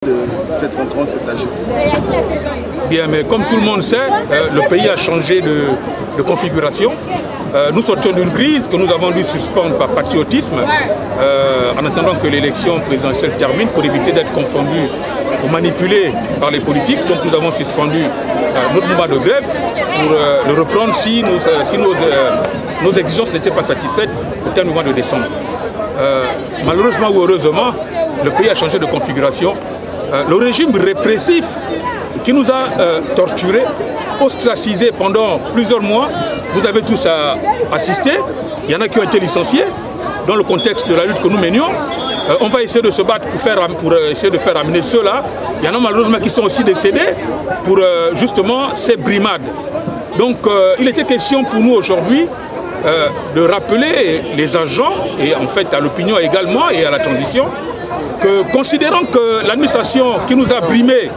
De cette rencontre, cet agent. Bien, mais comme tout le monde sait, le pays a changé de configuration. Nous sortions d'une crise que nous avons dû suspendre par patriotisme en attendant que l'élection présidentielle termine pour éviter d'être confondus ou manipulés par les politiques. Donc nous avons suspendu notre mouvement de grève pour le reprendre si nos exigences n'étaient pas satisfaites au terme du mois de décembre. Malheureusement ou heureusement, le pays a changé de configuration. Le régime répressif qui nous a torturés, ostracisés pendant plusieurs mois, vous avez tous assisté, il y en a qui ont été licenciés dans le contexte de la lutte que nous menions. On va essayer de se battre pour essayer de faire amener ceux-là. Il y en a malheureusement qui sont aussi décédés pour justement ces brimades. Donc il était question pour nous aujourd'hui de rappeler les agents et en fait à l'opinion également et à la transition que considérant que l'administration qui nous a brimés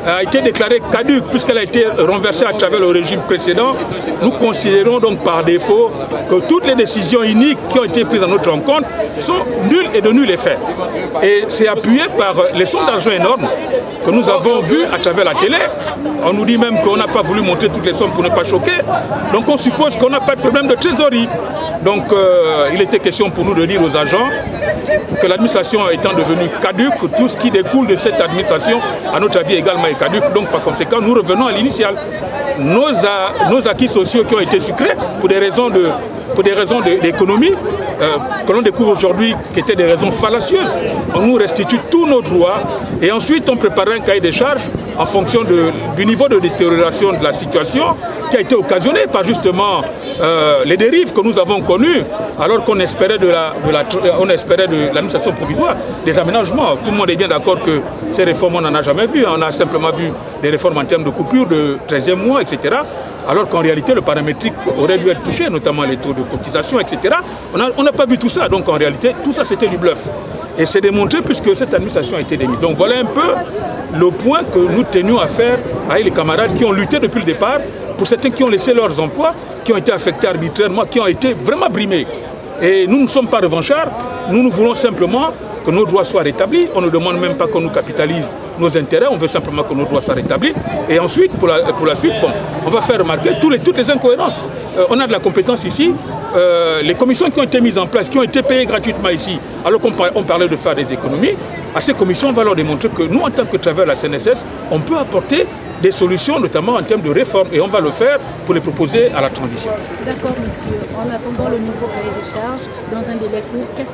a été déclarée caduque puisqu'elle a été renversée à travers le régime précédent, nous considérons donc par défaut que toutes les décisions iniques qui ont été prises dans notre rencontre sont nulles et de nul effet. Et c'est appuyé par les sommes d'argent énormes que nous avons vues à travers la télé. On nous dit même qu'on n'a pas voulu montrer toutes les sommes pour ne pas choquer. Donc on suppose qu'on n'a pas de problème de trésorerie. Donc il était question pour nous de dire aux agents que l'administration étant devenue caduque, tout ce qui découle de cette administration, à notre avis également est caduque. Donc par conséquent, nous revenons à l'initial. Nos acquis sociaux qui ont été sucrés pour des raisons d'économie, que l'on découvre aujourd'hui qui étaient des raisons fallacieuses. On nous restitue tous nos droits et ensuite on prépare un cahier des charges en fonction du niveau de détérioration de la situation qui a été occasionné par justement les dérives que nous avons connues alors qu'on espérait de l'administration provisoire, des aménagements. Tout le monde est bien d'accord que ces réformes on n'en a jamais vu. On a simplement vu des réformes en termes de coupure de 13e mois, etc. Alors qu'en réalité, le paramétrique aurait dû être touché, notamment les taux de cotisation, etc. On n'a pas vu tout ça. Donc en réalité, tout ça, c'était du bluff. Et c'est démontré puisque cette administration a été démise. Donc voilà un peu le point que nous tenions à faire avec les camarades qui ont lutté depuis le départ, pour certains qui ont laissé leurs emplois, qui ont été affectés arbitrairement, qui ont été vraiment brimés. Et nous ne sommes pas revanchards, nous voulons simplement que nos droits soient rétablis. On ne demande même pas qu'on nous capitalise nos intérêts, on veut simplement que nos droits soient rétablis. Et ensuite, pour la suite, bon, on va faire remarquer toutes les incohérences. On a de la compétence ici. Les commissions qui ont été mises en place, qui ont été payées gratuitement ici, alors qu'on parlait de faire des économies, à ces commissions, on va leur démontrer que nous, en tant que travailleurs de la CNSS, on peut apporter des solutions, notamment en termes de réforme, et on va le faire pour les proposer à la transition. D'accord, monsieur. En attendant le nouveau cahier de charge, dans un délai court, qu'est-ce